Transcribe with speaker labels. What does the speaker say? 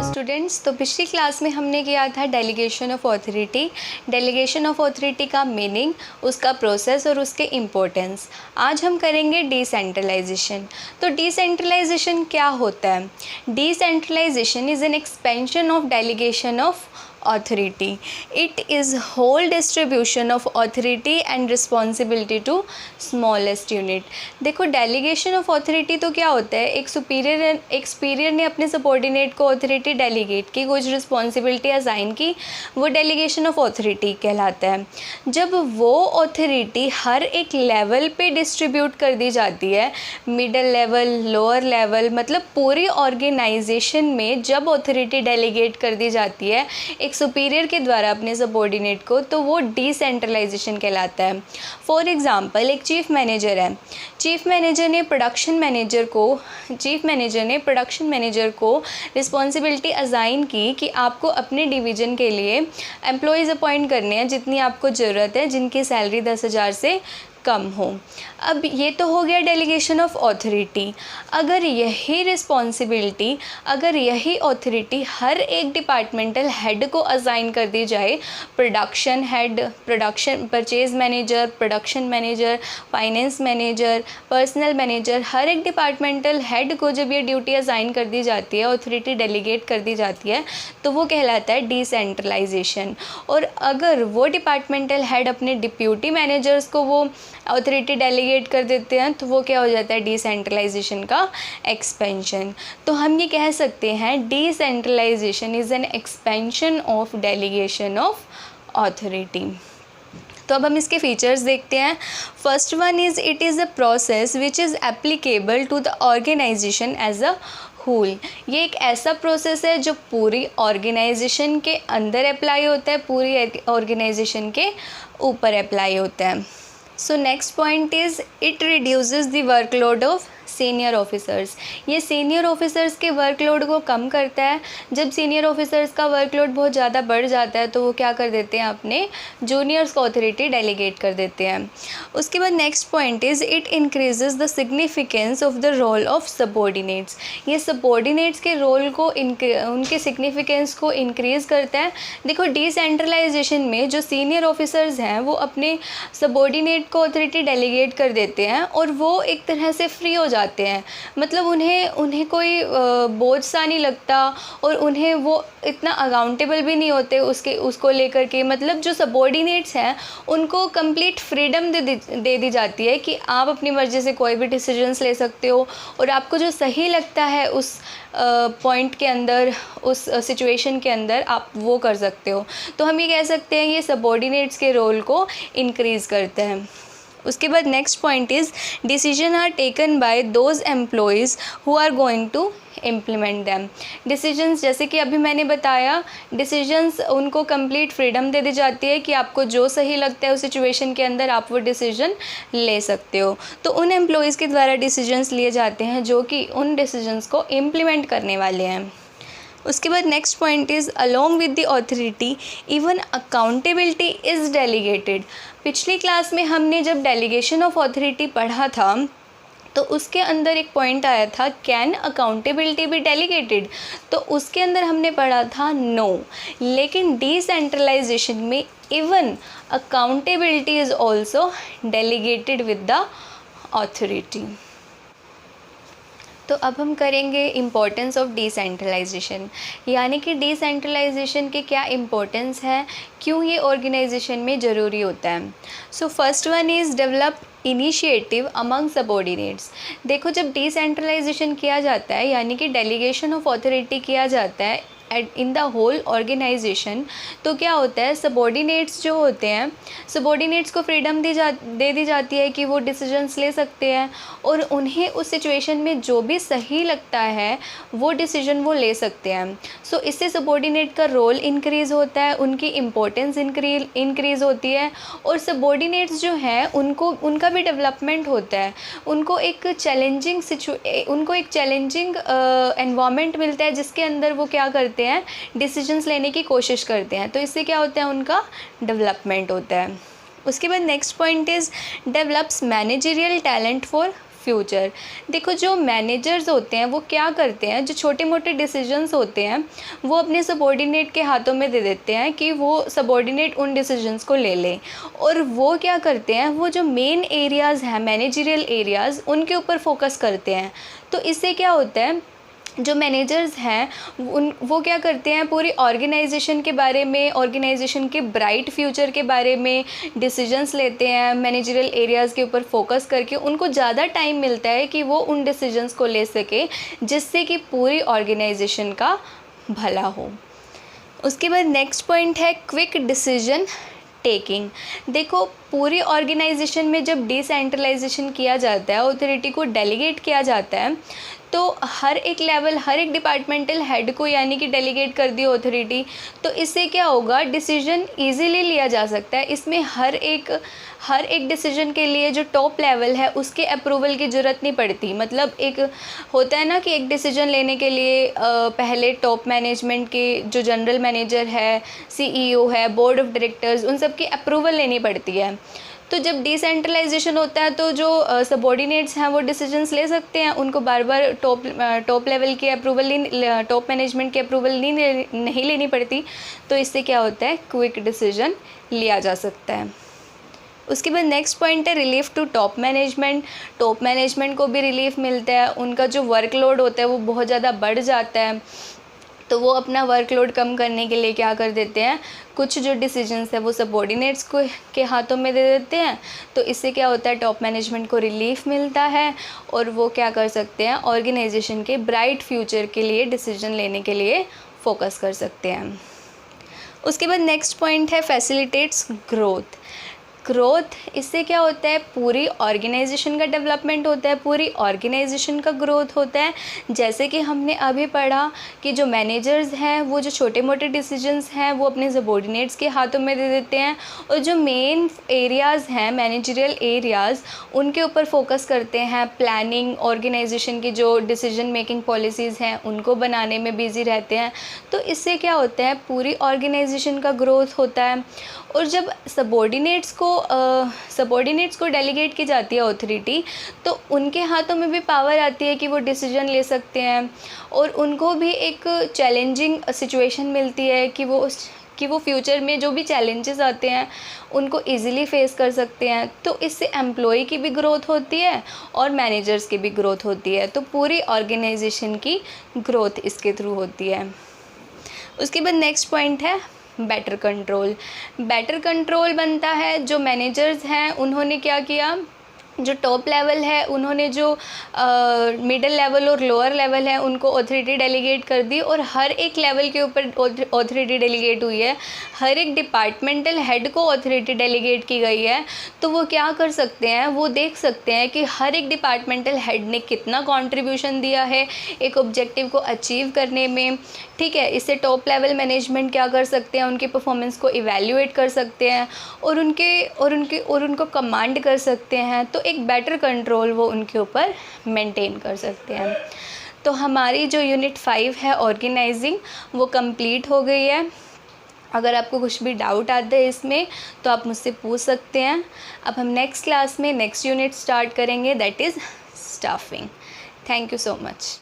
Speaker 1: Hello students, तो पिछली class में हमने किया था delegation of authority. Delegation of authority का मीनिंग, उसका प्रोसेस और उसके इम्पोर्टेंस। आज हम करेंगे डिसेंट्रलाइजेशन। तो डिसेंट्रलाइजेशन क्या होता है? Decentralisation is an expansion of delegation of authority. It is whole distribution of authority and responsibility to smallest unit. देखो, डेलीगेशन ऑफ ऑथोरिटी तो क्या होता है? एक सुपीरियर ने अपने सबॉर्डिनेट को ऑथोरिटी डेलीगेट की, कुछ रिस्पॉन्सिबिलिटी असाइन की, वो डेलीगेशन ऑफ ऑथोरिटी कहलाता है। जब वो ऑथोरिटी हर एक लेवल पे डिस्ट्रीब्यूट कर दी जाती है, मिडल लेवल, लोअर लेवल, मतलब पूरी ऑर्गेनाइजेशन में जब ऑथोरिटी डेलीगेट कर दी जाती है एक सुपीरियर के द्वारा अपने सबॉर्डिनेट को, तो वो डिसेंट्रलाइजेशन कहलाता है। फॉर एग्जांपल, एक चीफ मैनेजर है। चीफ मैनेजर ने प्रोडक्शन मैनेजर को रिस्पॉन्सिबिलिटी असाइन की कि आपको अपने डिवीज़न के लिए एम्प्लॉयज़ अपॉइंट करने हैं जितनी आपको ज़रूरत है, जिनकी सैलरी 10,000 से कम हो। अब ये तो हो गया डेलीगेशन ऑफ ऑथोरिटी। अगर यही ऑथोरिटी हर एक डिपार्टमेंटल हेड को असाइन कर दी जाए, production head, purchase manager, production manager, finance manager, personnel manager, हर एक डिपार्टमेंटल हेड को जब ये ड्यूटी असाइन कर दी जाती है, ऑथोरिटी डेलीगेट कर दी जाती है, तो वो कहलाता है डिसेंट्रलाइजेशन। और अगर वो डिपार्टमेंटल हेड अपने डिप्यूटी मैनेजर्स को वो ऑथोरिटी डेलीगेट कर देते हैं, तो वो क्या हो जाता है? डिसेंट्रलाइजेशन का एक्सपेंशन। तो हम ये कह सकते हैं decentralisation is an expansion of delegation of authority. तो अब हम इसके फीचर्स देखते हैं। First one is it is a process which is applicable to the organisation as a whole. ये एक ऐसा प्रोसेस है जो पूरी ऑर्गेनाइजेशन के अंदर अप्लाई होता है, पूरी ऑर्गेनाइजेशन के ऊपर अप्लाई होता है। So next point is it reduces the workload of senior officers. ये सीनियर ऑफिसर्स के वर्कलोड को कम करता है। जब सीनियर ऑफिसर्स का वर्कलोड बहुत ज़्यादा बढ़ जाता है, तो वो क्या कर देते हैं? अपने जूनियर्स को ऑथोरिटी डेलीगेट कर देते हैं। उसके बाद next point is it increases the significance of the role of subordinates. ये सबॉर्डिनेट्स के रोल को उनके सिग्निफिकेंस को इंक्रीज़ करता है। देखो, डिसेंट्रलाइजेशन में जो सीनियर ऑफिसर्स हैं वो अपने सबॉर्डिनेट को ऑथोरिटी डेलीगेट कर देते हैं और वो एक तरह से फ्री हो जाते हैं। मतलब उन्हें कोई बोझ सा नहीं लगता और उन्हें वो इतना अकाउंटेबल भी नहीं होते उसको लेकर के। मतलब जो सबॉर्डिनेट्स हैं उनको कंप्लीट फ्रीडम दे दी जाती है कि आप अपनी मर्ज़ी से कोई भी डिसीजंस ले सकते हो और आपको जो सही लगता है उस पॉइंट के अंदर, उस सिचुएशन के अंदर आप वो कर सकते हो। तो हम ये कह सकते हैं ये सबॉर्डिनेट्स के रोल को इंक्रीज़ करता है। उसके बाद next point is decision are taken by those employees who are going to implement them. Decisions, जैसे कि अभी मैंने बताया, डिसीजंस उनको कंप्लीट फ्रीडम दे दी जाती है कि आपको जो सही लगता है उस सिचुएशन के अंदर आप वो डिसीजन ले सकते हो। तो उन एम्प्लॉयज़ के द्वारा डिसीजंस लिए जाते हैं जो कि उन डिसीजंस को इम्प्लीमेंट करने वाले हैं। उसके बाद next point is along with the authority even accountability is delegated. पिछली क्लास में हमने जब डेलीगेशन ऑफ ऑथोरिटी पढ़ा था तो उसके अंदर एक पॉइंट आया था, कैन अकाउंटेबिलिटी बी डेलीगेटेड? तो उसके अंदर हमने पढ़ा था नो। लेकिन डिसेंट्रलाइजेशन में even accountability is also delegated with the authority. तो अब हम करेंगे इम्पोर्टेंस ऑफ डिसेंट्रलाइजेशन, यानी कि डिसेंट्रलाइजेशन के क्या इम्पोर्टेंस है, क्यों ये ऑर्गेनाइजेशन में ज़रूरी होता है। So first one is develop initiative among subordinates. देखो, जब डिसेंट्रलाइजेशन किया जाता है, यानी कि डेलीगेशन ऑफ ऑथोरिटी किया जाता है इन द होल ऑर्गेनाइजेशन, तो क्या होता है? सबॉर्डिनेट्स जो होते हैं, सबॉर्डिनेट्स को फ्रीडम दे दी जाती है कि वो डिसीजंस ले सकते हैं और उन्हें उस सिचुएशन में जो भी सही लगता है वो डिसीजन वो ले सकते हैं। सो इससे सबॉर्डिनेट का रोल इंक्रीज़ होता है, उनकी इम्पोर्टेंस इंक्रीज़ होती है और सबॉर्डिनेट्स जो हैं उनका भी डेवलपमेंट होता है। उनको एक चैलेंजिंग एनवायरनमेंट मिलता है जिसके अंदर वो क्या करते हैं? डिसीजंस लेने की कोशिश करते हैं। तो इससे क्या होता है? उनका डेवलपमेंट होता है। उसके बाद next point is develops managerial talent for future. देखो जो मैनेजर्स होते हैं वो क्या करते हैं, जो छोटे मोटे डिसीजंस होते हैं वो अपने सबॉर्डिनेट के हाथों में दे देते हैं कि वो सबॉर्डिनेट उन डिसीजंस को ले लें, और वो क्या करते हैं, वो जो मेन एरियाज़ हैं मैनेजरियल एरियाज़ उनके ऊपर फोकस करते हैं। तो इससे क्या होता है, जो मैनेजर्स हैं वो क्या करते हैं, पूरी ऑर्गेनाइजेशन के बारे में, ऑर्गेनाइजेशन के ब्राइट फ्यूचर के बारे में डिसीजंस लेते हैं, मैनेजरियल एरियाज़ के ऊपर फोकस करके उनको ज़्यादा टाइम मिलता है कि वो उन डिसीजंस को ले सके जिससे कि पूरी ऑर्गेनाइजेशन का भला हो। उसके बाद नेक्स्ट पॉइंट है क्विक डिसीजन टेकिंग। देखो पूरी ऑर्गेनाइजेशन में जब डिसेंट्रलाइजेशन किया जाता है, अथॉरिटी को डेलीगेट किया जाता है, तो हर एक लेवल, हर एक डिपार्टमेंटल हेड को यानी कि डेलीगेट कर दी अथॉरिटी, तो इससे क्या होगा, डिसीजन इजीली लिया जा सकता है। इसमें हर एक डिसीजन के लिए जो टॉप लेवल है उसके अप्रूवल की ज़रूरत नहीं पड़ती। मतलब एक होता है ना कि एक डिसीजन लेने के लिए पहले टॉप मैनेजमेंट के जो जनरल मैनेजर है, सीईओ है, बोर्ड ऑफ डायरेक्टर्स, उन सब की अप्रूवल लेनी पड़ती है। तो जब डिसेंट्रलाइजेशन होता है तो जो सबॉर्डिनेट्स हैं वो डिसीजंस ले सकते हैं, उनको बार बार टॉप लेवल की अप्रूवल टॉप मैनेजमेंट की अप्रूवल नहीं लेनी पड़ती। तो इससे क्या होता है, क्विक डिसीजन लिया जा सकता है। उसके बाद नेक्स्ट पॉइंट है relief to top management. Top management को भी रिलीफ मिलता है, उनका जो वर्कलोड होता है वो बहुत ज़्यादा बढ़ जाता है, तो वो अपना वर्कलोड कम करने के लिए क्या कर देते हैं, कुछ जो डिसीजंस है वो सबॉर्डिनेट्स के हाथों में दे देते हैं। तो इससे क्या होता है, टॉप मैनेजमेंट को रिलीफ मिलता है और वो क्या कर सकते हैं, ऑर्गेनाइजेशन के ब्राइट फ्यूचर के लिए डिसीजन लेने के लिए फोकस कर सकते हैं। उसके बाद नेक्स्ट पॉइंट है फैसिलिटेट्स ग्रोथ। इससे क्या होता है, पूरी ऑर्गेनाइजेशन का डेवलपमेंट होता है, पूरी ऑर्गेनाइजेशन का ग्रोथ होता है। जैसे कि हमने अभी पढ़ा कि जो मैनेजर्स हैं वो जो छोटे मोटे डिसीजंस हैं वो अपने सबॉर्डिनेट्स के हाथों में दे देते हैं, और जो मेन एरियाज़ हैं मैनेजरियल एरियाज़ उनके ऊपर फोकस करते हैं, प्लानिंग, ऑर्गेनाइजेशन की जो डिसीजन मेकिंग पॉलिसीज़ हैं उनको बनाने में बिज़ी रहते हैं। तो इससे क्या होता है, पूरी ऑर्गेनाइजेशन का ग्रोथ होता है। और जब सबॉर्डिनेट्स को डेलीगेट की जाती है अथॉरिटी, तो उनके हाथों में भी पावर आती है कि वो डिसीजन ले सकते हैं, और उनको भी एक चैलेंजिंग सिचुएशन मिलती है कि वो फ्यूचर में जो भी चैलेंजेस आते हैं उनको इजीली फेस कर सकते हैं। तो इससे एम्प्लॉय की भी ग्रोथ होती है और मैनेजर्स की भी ग्रोथ होती है, तो पूरी ऑर्गेनाइजेशन की ग्रोथ इसके थ्रू होती है। उसके बाद नेक्स्ट पॉइंट है बेटर कंट्रोल बनता है। जो मैनेजर्स हैं उन्होंने क्या किया, जो टॉप लेवल है उन्होंने जो मिडिल लेवल और लोअर लेवल है उनको अथॉरिटी डेलीगेट कर दी, और हर एक लेवल के ऊपर अथॉरिटी डेलीगेट हुई है, हर एक डिपार्टमेंटल हेड को अथॉरिटी डेलीगेट की गई है। तो वो क्या कर सकते हैं, वो देख सकते हैं कि हर एक डिपार्टमेंटल हेड ने कितना कंट्रीब्यूशन दिया है एक ऑब्जेक्टिव को अचीव करने में। ठीक है, इससे टॉप लेवल मैनेजमेंट क्या कर सकते हैं, उनकी परफॉर्मेंस को इवैल्यूएट कर सकते हैं और उनको कमांड कर सकते हैं। तो एक बेटर कंट्रोल वो उनके ऊपर मेंटेन कर सकते हैं। तो हमारी जो यूनिट 5 है ऑर्गेनाइजिंग वो कंप्लीट हो गई है। अगर आपको कुछ भी डाउट आता है इसमें तो आप मुझसे पूछ सकते हैं। अब हम नेक्स्ट क्लास में नेक्स्ट यूनिट स्टार्ट करेंगे, that is staffing. Thank you so much.